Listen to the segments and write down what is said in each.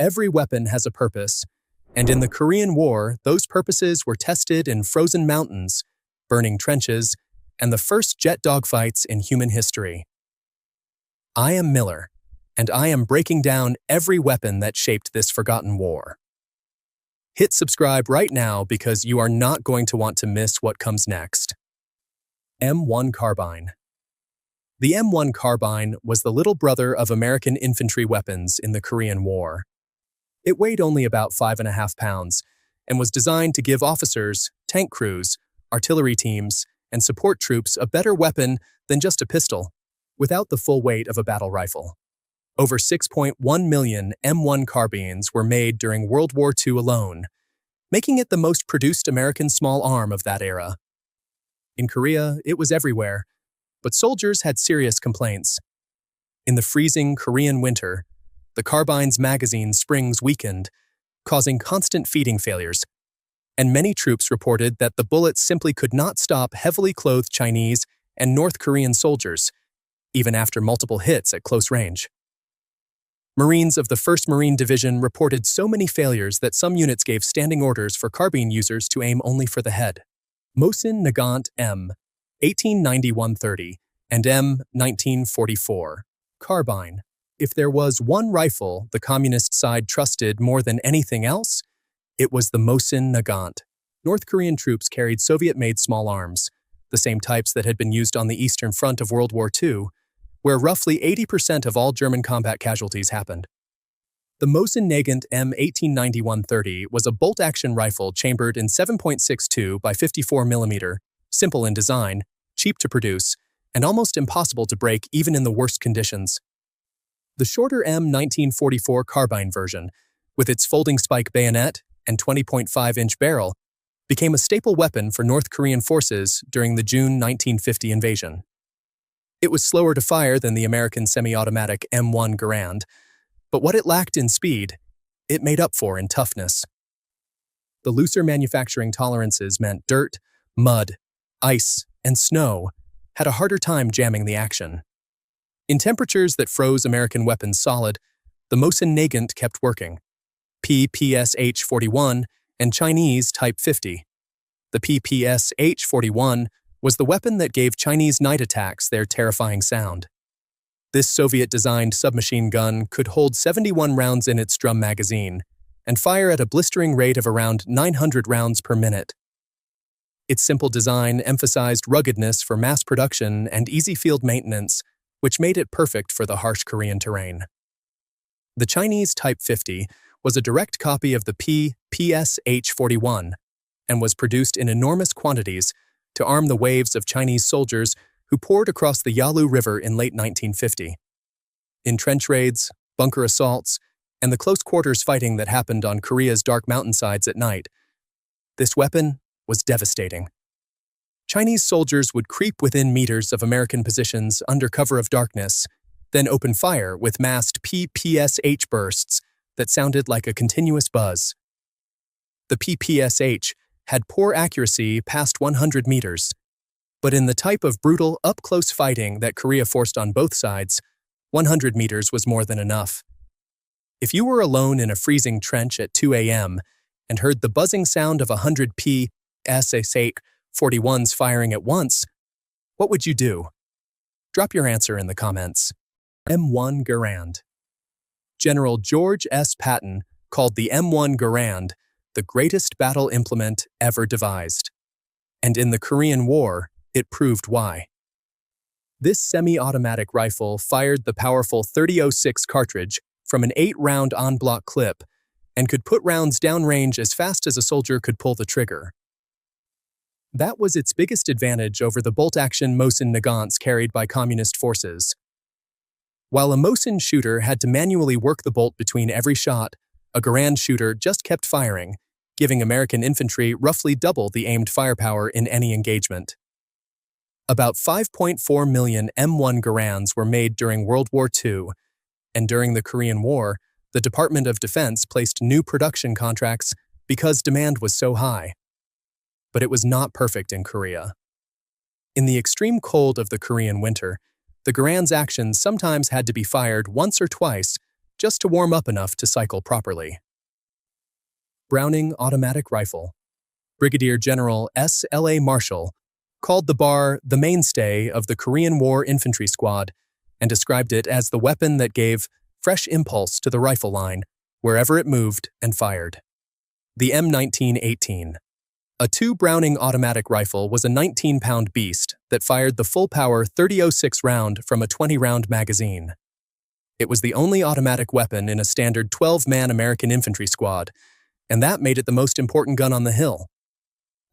Every weapon has a purpose, and in the Korean War, those purposes were tested in frozen mountains, burning trenches, and the first jet dogfights in human history. I am Miller, and I am breaking down every weapon that shaped this forgotten war. Hit subscribe right now because you are not going to want to miss what comes next. M1 Carbine. The M1 Carbine was the little brother of American infantry weapons in the Korean War. It weighed only about 5.5 pounds and was designed to give officers, tank crews, artillery teams, and support troops a better weapon than just a pistol, without the full weight of a battle rifle. Over 6.1 million M1 carbines were made during World War II alone, making it the most produced American small arm of that era. In Korea, it was everywhere, but soldiers had serious complaints. In the freezing Korean winter, the carbine's magazine springs weakened, causing constant feeding failures, and many troops reported that the bullets simply could not stop heavily clothed Chinese and North Korean soldiers, even after multiple hits at close range. Marines of the 1st Marine Division reported so many failures that some units gave standing orders for carbine users to aim only for the head. M1 Garand M. 1890-130 and M. 1944. Carbine. If there was one rifle the communist side trusted more than anything else, it was the M1 Garand. North Korean troops carried Soviet-made small arms, the same types that had been used on the Eastern Front of World War II, where roughly 80% of all German combat casualties happened. The M1 Garand M 1890-130 was a bolt-action rifle chambered in 7.62 by 54 mm, simple in design, cheap to produce, and almost impossible to break even in the worst conditions. The shorter M 1944 carbine version, with its folding spike bayonet and 20.5-inch barrel, became a staple weapon for North Korean forces during the June 1950 invasion. It was slower to fire than the American semi-automatic M1 Garand, but what it lacked in speed, it made up for in toughness. The looser manufacturing tolerances meant dirt, mud, ice, and snow had a harder time jamming the action. In temperatures that froze American weapons solid, the M1 Garand kept working. PPSH-41 and Chinese Type 50. The PPSH-41 was the weapon that gave Chinese night attacks their terrifying sound. This Soviet-designed submachine gun could hold 71 rounds in its drum magazine and fire at a blistering rate of around 900 rounds per minute. Its simple design emphasized ruggedness for mass production and easy field maintenance, which made it perfect for the harsh Korean terrain. The Chinese Type 50 was a direct copy of the PPSH-41 and was produced in enormous quantities to arm the waves of Chinese soldiers who poured across the Yalu River in late 1950. In trench raids, bunker assaults, and the close-quarters fighting that happened on Korea's dark mountainsides at night, this weapon was devastating. Chinese soldiers would creep within meters of American positions under cover of darkness, then open fire with massed PPSH bursts that sounded like a continuous buzz. The PPSH had poor accuracy past 100 meters, but in the type of brutal, up-close fighting that Korea forced on both sides, 100 meters was more than enough. If you were alone in a freezing trench at 2 a.m. and heard the buzzing sound of 100 PPSH-41s firing at once, what would you do? Drop your answer in the comments. M1 Garand. General George S. Patton called the M1 Garand the greatest battle implement ever devised. And in the Korean War, it proved why. This semi-automatic rifle fired the powerful .30-06 cartridge from an 8-round en-bloc clip and could put rounds downrange as fast as a soldier could pull the trigger. That was its biggest advantage over the bolt-action M1 Garand carried by communist forces. While a M1 shooter had to manually work the bolt between every shot, a Garand shooter just kept firing, giving American infantry roughly double the aimed firepower in any engagement. About 5.4 million M1 Garands were made during World War II, and during the Korean War, the Department of Defense placed new production contracts because demand was so high. But it was not perfect in Korea. In the extreme cold of the Korean winter, the Garand's actions sometimes had to be fired once or twice just to warm up enough to cycle properly. Browning Automatic Rifle. Brigadier General S. L. A. Marshall called the bar the mainstay of the Korean War infantry squad and described it as the weapon that gave fresh impulse to the rifle line wherever it moved and fired. The M1918. A 2 Browning automatic rifle was a 19-pound beast that fired the full-power .30-06 round from a 20-round magazine. It was the only automatic weapon in a standard 12-man American infantry squad, and that made it the most important gun on the hill.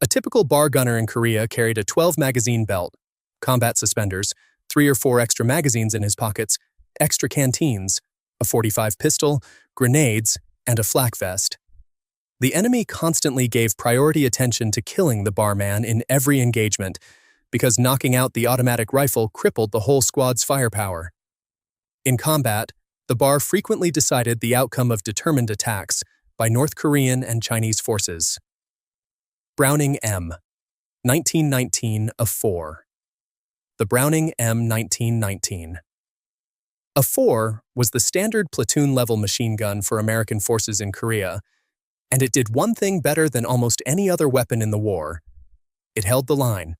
A typical bar gunner in Korea carried a 12-magazine belt, combat suspenders, 3 or 4 extra magazines in his pockets, extra canteens, a .45 pistol, grenades, and a flak vest. The enemy constantly gave priority attention to killing the barman in every engagement because knocking out the automatic rifle crippled the whole squad's firepower. In combat, the bar frequently decided the outcome of determined attacks by North Korean and Chinese forces. Browning M. 1919 A 4. The Browning M1919. A 4 was the standard platoon-level machine gun for American forces in Korea, and it did one thing better than almost any other weapon in the war. It held the line.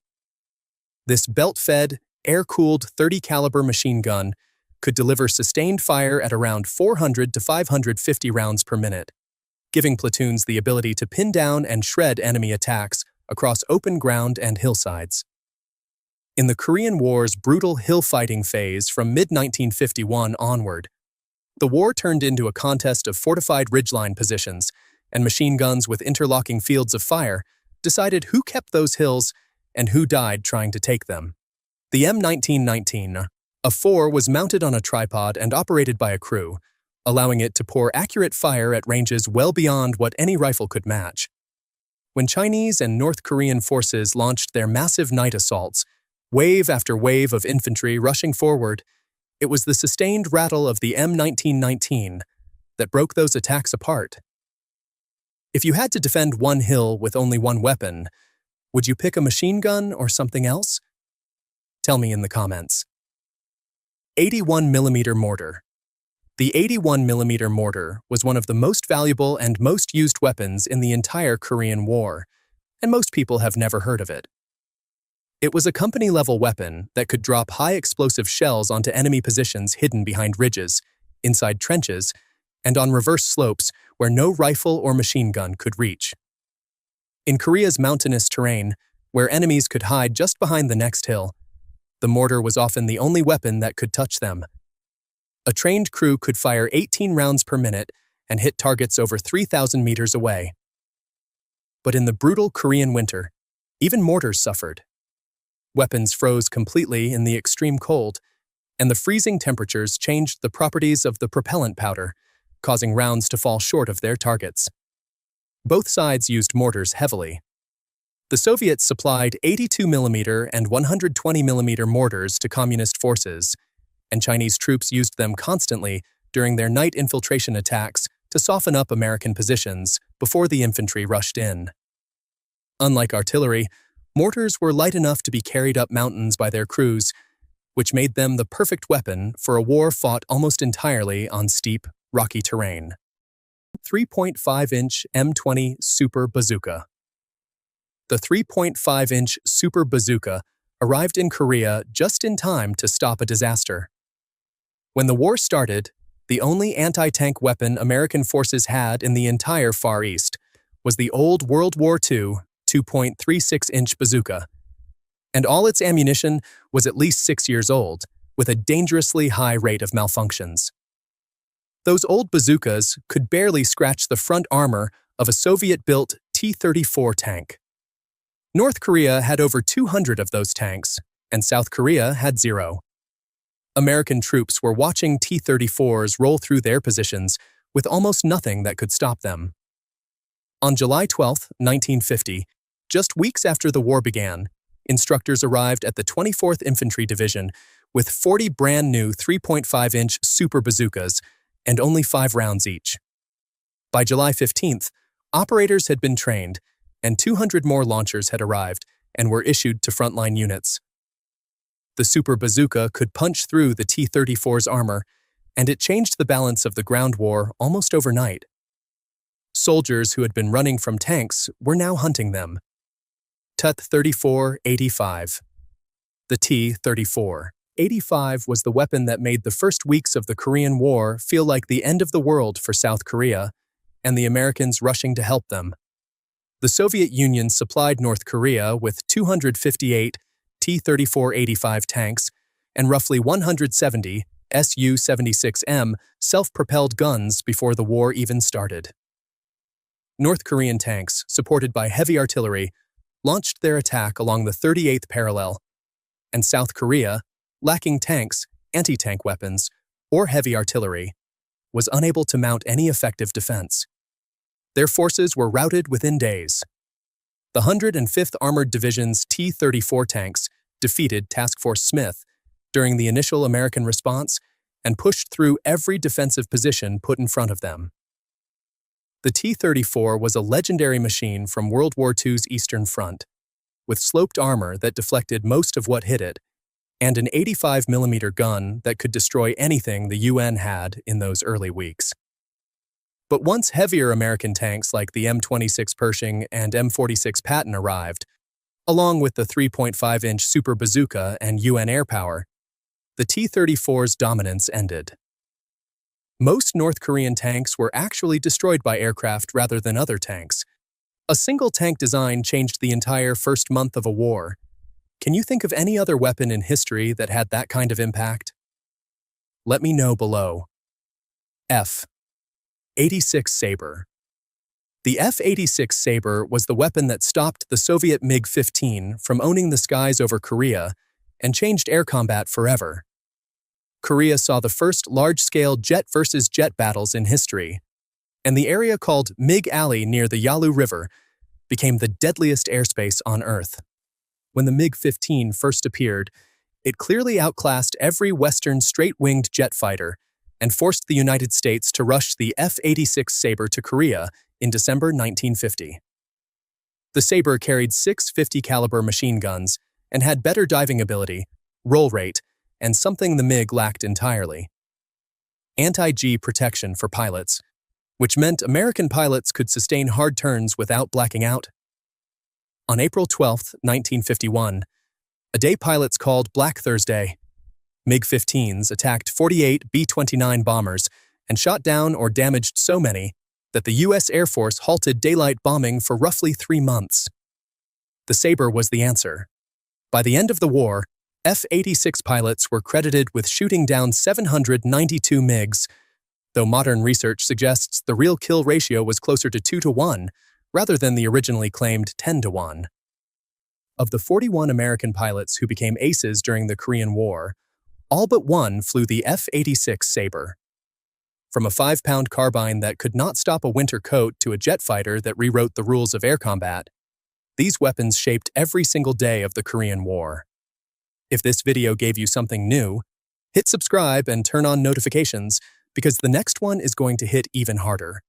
This belt-fed, air-cooled .30 caliber machine gun could deliver sustained fire at around 400 to 550 rounds per minute, giving platoons the ability to pin down and shred enemy attacks across open ground and hillsides. In the Korean War's brutal hill-fighting phase from mid-1951 onward, the war turned into a contest of fortified ridgeline positions, and machine guns with interlocking fields of fire decided who kept those hills and who died trying to take them. The M1919, a 4, was mounted on a tripod and operated by a crew, allowing it to pour accurate fire at ranges well beyond what any rifle could match. When Chinese and North Korean forces launched their massive night assaults, wave after wave of infantry rushing forward, it was the sustained rattle of the M1919 that broke those attacks apart. If you had to defend one hill with only one weapon, would you pick a machine gun or something else? Tell me in the comments. 81mm mortar. The 81mm mortar was one of the most valuable and most used weapons in the entire Korean War, and most people have never heard of it. It was a company-level weapon that could drop high-explosive shells onto enemy positions hidden behind ridges, inside trenches, and on reverse slopes where no rifle or machine gun could reach. In Korea's mountainous terrain, where enemies could hide just behind the next hill, the mortar was often the only weapon that could touch them. A trained crew could fire 18 rounds per minute and hit targets over 3,000 meters away. But in the brutal Korean winter, even mortars suffered. Weapons froze completely in the extreme cold, and the freezing temperatures changed the properties of the propellant powder, causing rounds to fall short of their targets. Both sides used mortars heavily. The Soviets supplied 82mm and 120mm mortars to communist forces, and Chinese troops used them constantly during their night infiltration attacks to soften up American positions before the infantry rushed in. Unlike artillery, mortars were light enough to be carried up mountains by their crews, which made them the perfect weapon for a war fought almost entirely on steep, rocky terrain. 3.5-inch M20 Super Bazooka. The 3.5-inch Super Bazooka arrived in Korea just in time to stop a disaster. When the war started, the only anti-tank weapon American forces had in the entire Far East was the old World War II 2.36-inch bazooka, and all its ammunition was at least 6 years old, with a dangerously high rate of malfunctions. Those old bazookas could barely scratch the front armor of a Soviet-built T-34 tank. North Korea had over 200 of those tanks, and South Korea had 0. American troops were watching T-34s roll through their positions with almost nothing that could stop them. On July 12, 1950, just weeks after the war began, instructors arrived at the 24th Infantry Division with 40 brand-new 3.5-inch Super Bazookas and only 5 rounds each. By July 15th, operators had been trained, and 200 more launchers had arrived and were issued to frontline units. The Super Bazooka could punch through the T-34's armor, and it changed the balance of the ground war almost overnight. Soldiers who had been running from tanks were now hunting them. T-34-85. The T-34-85 was the weapon that made the first weeks of the Korean War feel like the end of the world for South Korea, and the Americans rushing to help them. The Soviet Union supplied North Korea with 258 T-34-85 tanks and roughly 170 Su-76M self-propelled guns before the war even started. North Korean tanks, supported by heavy artillery, launched their attack along the 38th parallel, and South Korea, lacking tanks, anti-tank weapons, or heavy artillery, was unable to mount any effective defense. Their forces were routed within days. The 105th Armored Division's T-34 tanks defeated Task Force Smith during the initial American response and pushed through every defensive position put in front of them. The T-34 was a legendary machine from World War II's Eastern Front, with sloped armor that deflected most of what hit it, and an 85mm gun that could destroy anything the UN had in those early weeks. But once heavier American tanks like the M26 Pershing and M46 Patton arrived, along with the 3.5-inch Super Bazooka and UN air power, the T-34's dominance ended. Most North Korean tanks were actually destroyed by aircraft rather than other tanks. A single tank design changed the entire first month of a war. Can you think of any other weapon in history that had that kind of impact? Let me know below. F-86 Sabre. The F-86 Sabre was the weapon that stopped the Soviet MiG-15 from owning the skies over Korea and changed air combat forever. Korea saw the first large-scale jet versus jet battles in history, and the area called MiG Alley near the Yalu River became the deadliest airspace on Earth. When the MiG-15 first appeared, it clearly outclassed every Western straight-winged jet fighter and forced the United States to rush the F-86 Sabre to Korea in December 1950. The Sabre carried 6 50-caliber machine guns and had better diving ability, roll rate, and something the MiG lacked entirely: anti-G protection for pilots, which meant American pilots could sustain hard turns without blacking out. On April 12, 1951, a day pilots called Black Thursday, MiG-15s attacked 48 B-29 bombers and shot down or damaged so many that the U.S. Air Force halted daylight bombing for roughly 3 months. The Sabre was the answer. By the end of the war, F-86 pilots were credited with shooting down 792 MiGs, though modern research suggests the real kill ratio was closer to 2-to-1 rather than the originally claimed 10-to-1. Of the 41 American pilots who became aces during the Korean War, all but one flew the F-86 Sabre. From a 5-pound carbine that could not stop a winter coat to a jet fighter that rewrote the rules of air combat, these weapons shaped every single day of the Korean War. If this video gave you something new, hit subscribe and turn on notifications because the next one is going to hit even harder.